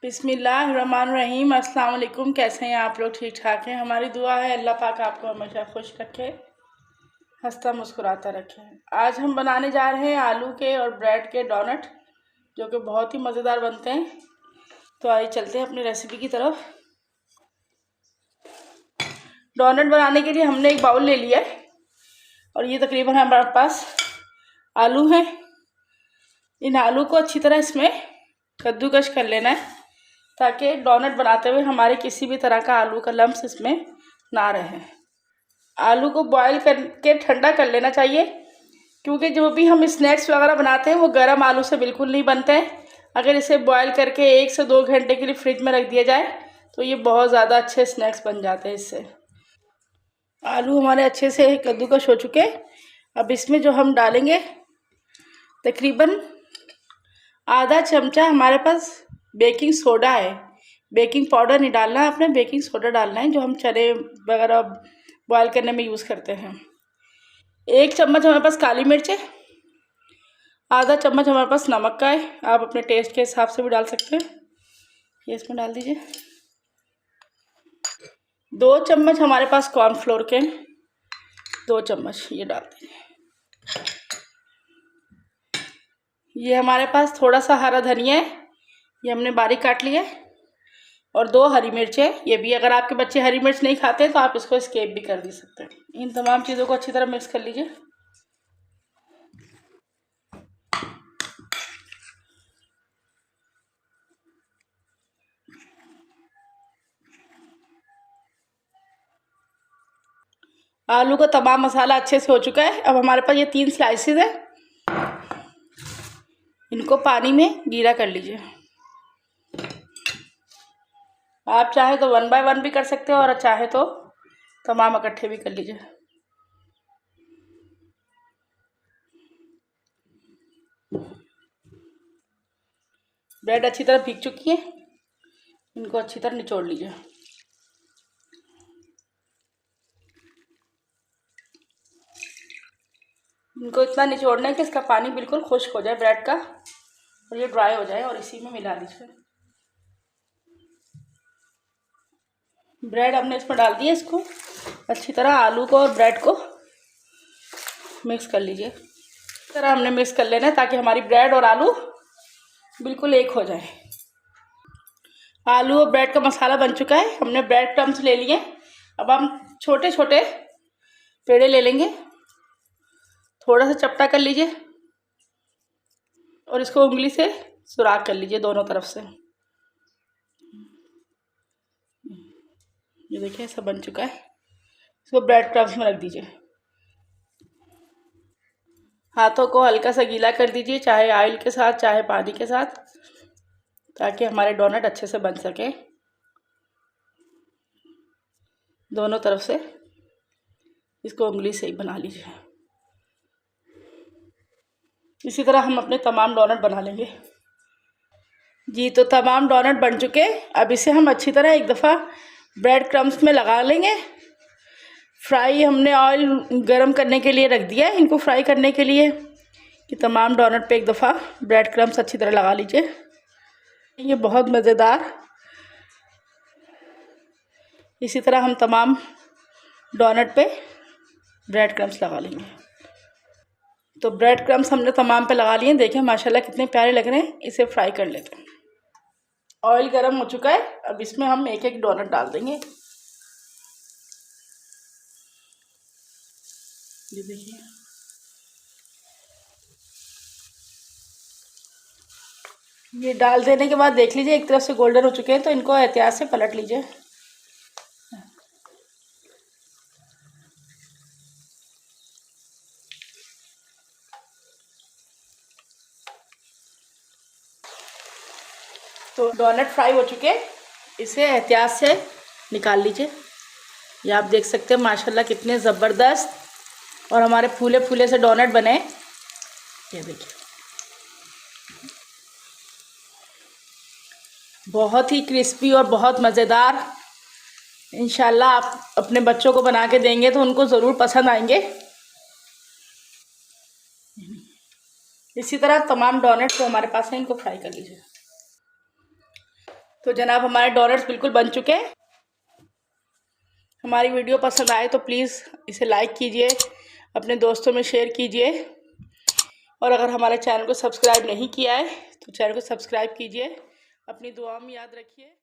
बिस्मिल्लाहिर्रहमानिर्रहीम। अस्सलाम वालेकुम। कैसे हैं आप लोग? ठीक ठाक हैं? हमारी दुआ है अल्लाह पाक आपको हमेशा खुश रखे, हंसता मुस्कुराता रखे। आज हम बनाने जा रहे हैं आलू के और ब्रेड के डोनट, जो कि बहुत ही मज़ेदार बनते हैं। तो आइए चलते हैं अपनी रेसिपी की तरफ। डोनट बनाने के लिए हमने एक बाउल ले लिया है और ये तकरीबन हमारे पास आलू हैं। इन आलू को अच्छी तरह इसमें कद्दूकश कर लेना है, ताकि डोनट बनाते हुए हमारे किसी भी तरह का आलू का लम्स इसमें ना रहे। आलू को बॉईल करके ठंडा कर लेना चाहिए, क्योंकि जो भी हम स्नैक्स वगैरह बनाते हैं वो गर्म आलू से बिल्कुल नहीं बनते हैं। अगर इसे बॉईल करके 1 से 2 घंटे के लिए फ्रिज में रख दिया जाए तो ये बहुत ज़्यादा अच्छे स्नैक्स बन जाते हैं इससे। आलू हमारे अच्छे से कद्दूकश हो चुके हैं। अब इसमें जो हम डालेंगे तकरीबन आधा चमचा हमारे पास बेकिंग सोडा है। बेकिंग पाउडर नहीं डालना है आपने, बेकिंग सोडा डालना है, जो हम चने वगैरह बॉयल करने में यूज़ करते हैं। 1 चम्मच हमारे पास काली मिर्च है। आधा चम्मच हमारे पास नमक का है, आप अपने टेस्ट के हिसाब से भी डाल सकते हैं। ये इसमें डाल दीजिए। 2 चम्मच हमारे पास कॉर्नफ्लोर के, 2 चम्मच ये डाल दीजिए। ये हमारे पास थोड़ा सा हरा धनिया है, ये हमने बारीक काट लिया है, और 2 हरी मिर्च है। ये भी अगर आपके बच्चे हरी मिर्च नहीं खाते तो आप इसको स्किप भी कर दे सकते हैं। इन तमाम चीज़ों को अच्छी तरह मिक्स कर लीजिए। आलू का तमाम मसाला अच्छे से हो चुका है। अब हमारे पास ये 3 स्लाइसेस है, इनको पानी में गीला कर लीजिए। आप चाहे तो 1 बाय 1 भी कर सकते हो और चाहे तो तमाम इकट्ठे भी कर लीजिए। ब्रेड अच्छी तरह भीग चुकी है, इनको अच्छी तरह निचोड़ लीजिए। इनको इतना निचोड़ना है कि इसका पानी बिल्कुल खुश्क हो जाए ब्रेड का, और ये ड्राई हो जाए, और इसी में मिला लीजिए। ब्रेड हमने इसमें डाल दिया, इसको अच्छी तरह आलू को और ब्रेड को मिक्स कर लीजिए। इस तरह हमने मिक्स कर लेना है ताकि हमारी ब्रेड और आलू बिल्कुल एक हो जाए। आलू और ब्रेड का मसाला बन चुका है। हमने ब्रेड क्रम्स ले लिए। अब हम छोटे छोटे पेड़े ले लेंगे, थोड़ा सा चपटा कर लीजिए और इसको उंगली से सुराख कर लीजिए दोनों तरफ से। ये देखिए सब बन चुका है। इसको ब्रेड क्रम्स में रख दीजिए। हाथों को हल्का सा गीला कर दीजिए, चाहे ऑयल के साथ चाहे पानी के साथ, ताकि हमारे डोनट अच्छे से बन सके। दोनों तरफ से इसको उंगली से ही बना लीजिए। इसी तरह हम अपने तमाम डोनट बना लेंगे। जी, तो तमाम डोनट बन चुके। अब इसे हम अच्छी तरह एक दफ़ा ब्रेड क्रम्स में लगा लेंगे। फ्राई हमने ऑयल गरम करने के लिए रख दिया है, इनको फ्राई करने के लिए, कि तमाम डोनट पे एक दफ़ा ब्रेड क्रम्स अच्छी तरह लगा लीजिए। ये बहुत मज़ेदार। इसी तरह हम तमाम डोनट पे ब्रेड क्रम्स लगा लेंगे। तो ब्रेड क्रम्स हमने तमाम पे लगा लिए। देखिए माशाल्लाह कितने प्यारे लग रहे हैं। इसे फ्राई कर लेते हैं। ऑयल गरम हो चुका है। अब इसमें हम एक एक डोनट डाल देंगे। ये देखिए, ये डाल देने के बाद देख लीजिए एक तरफ से गोल्डन हो चुके हैं, तो इनको एहतियात से पलट लीजिए। तो डोनट फ्राई हो चुके हैं, इसे एहतियात से निकाल लीजिए। ये आप देख सकते हैं माशाल्लाह कितने ज़बरदस्त और हमारे फूले फूले से डोनट बने। ये देखिए बहुत ही क्रिस्पी और बहुत मज़ेदार। इंशाल्लाह आप अपने बच्चों को बना के देंगे तो उनको ज़रूर पसंद आएंगे। इसी तरह तमाम डोनट जो हमारे पास हैं इनको फ्राई कर लीजिए। तो जनाब हमारे डोनट्स बिल्कुल बन चुके हैं। हमारी वीडियो पसंद आए तो प्लीज़ इसे लाइक कीजिए, अपने दोस्तों में शेयर कीजिए, और अगर हमारे चैनल को सब्सक्राइब नहीं किया है तो चैनल को सब्सक्राइब कीजिए। अपनी दुआ में याद रखिए।